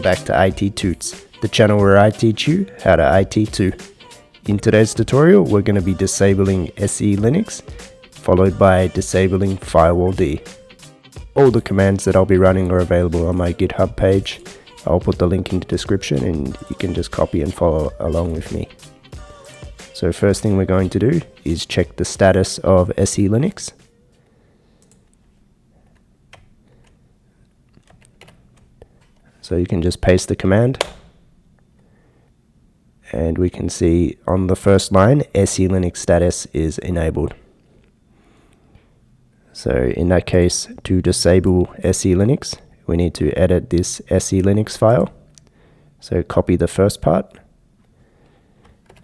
back to IT Toots, the channel where I teach you how to IT too. In today's tutorial, we're going to be disabling SELinux, followed by disabling Firewalld. All the commands that I'll be running are available on my GitHub page. I'll put the link in the description and you can just copy and follow along with me. So first thing we're going to do is check the status of SELinux. So you can just paste the command and we can see on the first line SELinux status is enabled. So in that case, to disable SELinux, we need to edit this SELinux file. So copy the first part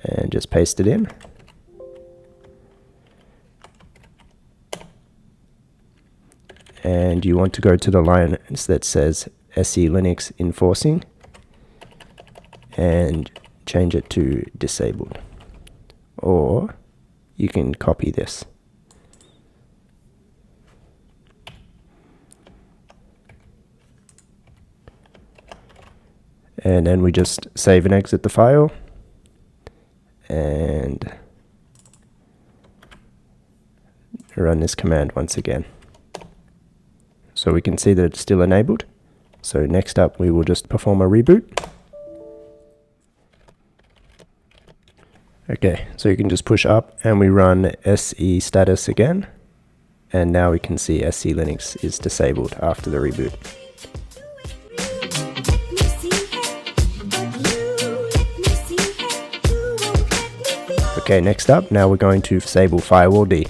and just paste it in. And you want to go to the line that says SELinux enforcing and change it to disabled, or you can copy this and then we just save and exit the file and run this command once again. So we can see that it's still enabled. So next up we will just perform a reboot. Okay, so you can just push up and we run SE status again, and now we can see SELinux is disabled after the reboot. Okay, next up, now we're going to disable Firewalld.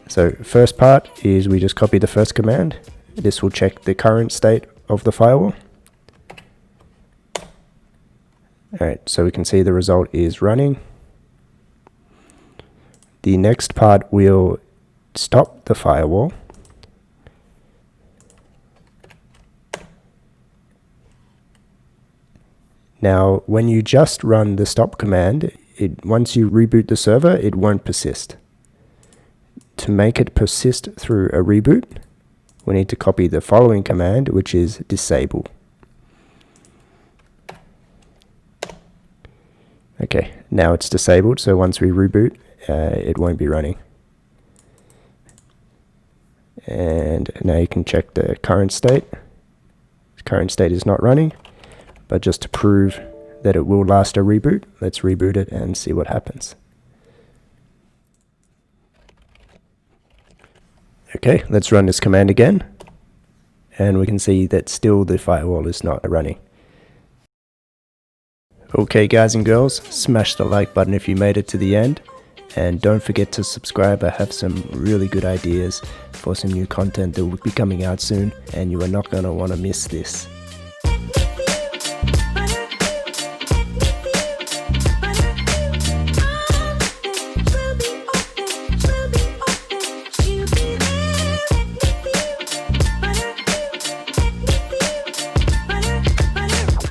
So first part is we just copy the first command. This will check the current state of the firewall. Alright, so we can see the result is running. The next part will stop the firewall. Now, when you just run the stop command, once you reboot the server, it won't persist. To make it persist through a reboot, we need to copy the following command, which is disable. Okay, now it's disabled, so once we reboot, it won't be running. And now you can check the current state. The current state is not running, but just to prove that it will last a reboot, let's reboot it and see what happens. Okay, let's run this command again, and we can see that still the firewall is not running. Okay guys and girls, smash the like button if you made it to the end, and don't forget to subscribe. I have some really good ideas for some new content that will be coming out soon, and you are not going to want to miss this.